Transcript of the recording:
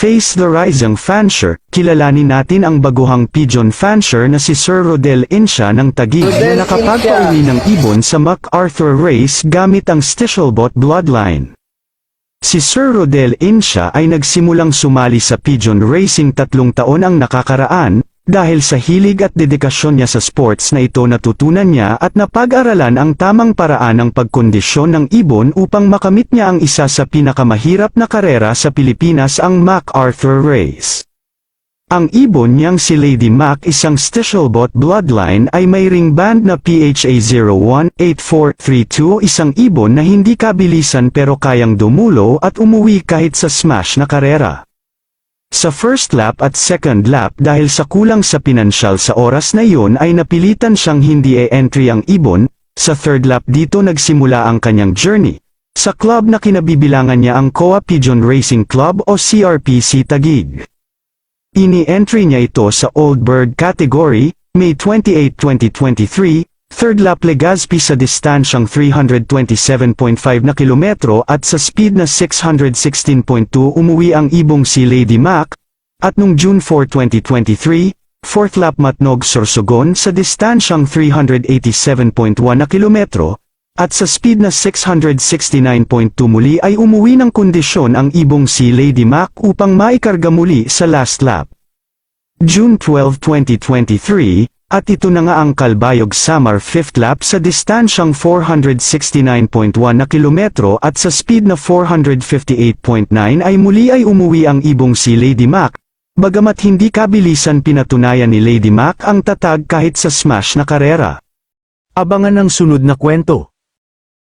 Face the Rising Fancier, kilalanin natin ang baguhang pigeon fancier na si Sir Rodel Insha ng Taguig na nakapagpauwi ng ibon sa MacArthur Race gamit ang Stichelbot bloodline. Si Sir Rodel Insha ay nagsimulang sumali sa pigeon racing 3 taon ang nakakaraan, dahil sa hilig at dedikasyon niya sa sports na ito natutunan niya at napag-aralan ang tamang paraan ng pagkondisyon ng ibon upang makamit niya ang isa sa pinakamahirap na karera sa Pilipinas, ang MacArthur Race. Ang ibon niyang si Lady Mac, isang Stichelbot bloodline, ay may ring band na PHA 018432, isang ibon na hindi kabilisan pero kayang dumulo at umuwi kahit sa smash na karera. Sa first lap at second lap, dahil sa kulang sa pinansyal sa oras na iyon, ay napilitan siyang hindi e-entry ang ibon. Sa third lap dito nagsimula ang kanyang journey sa club na kinabibilangan niya, ang Coa Pigeon Racing Club o CRPC Taguig. Ini-entry niya ito sa Old Bird category, May 28, 2023, third lap Legazpi sa distansyang 327.5 na kilometro at sa speed na 616.2 umuwi ang ibong si Lady Mac, at nung June 4, 2023, fourth lap Matnog Sorsogon sa distansyang 387.1 na kilometro, at sa speed na 669.2 muli ay umuwi ng kondisyon ang ibong si Lady Mac upang maikarga muli sa last lap. June 12, 2023, at ito na nga ang Calbayog Samar 5th lap sa distansyang 469.1 na kilometro at sa speed na 458.9 ay muli ay umuwi ang ibong si Lady Mac. Bagamat hindi kabilisan, pinatunayan ni Lady Mac ang tatag kahit sa smash na karera. Abangan ang sunod na kwento.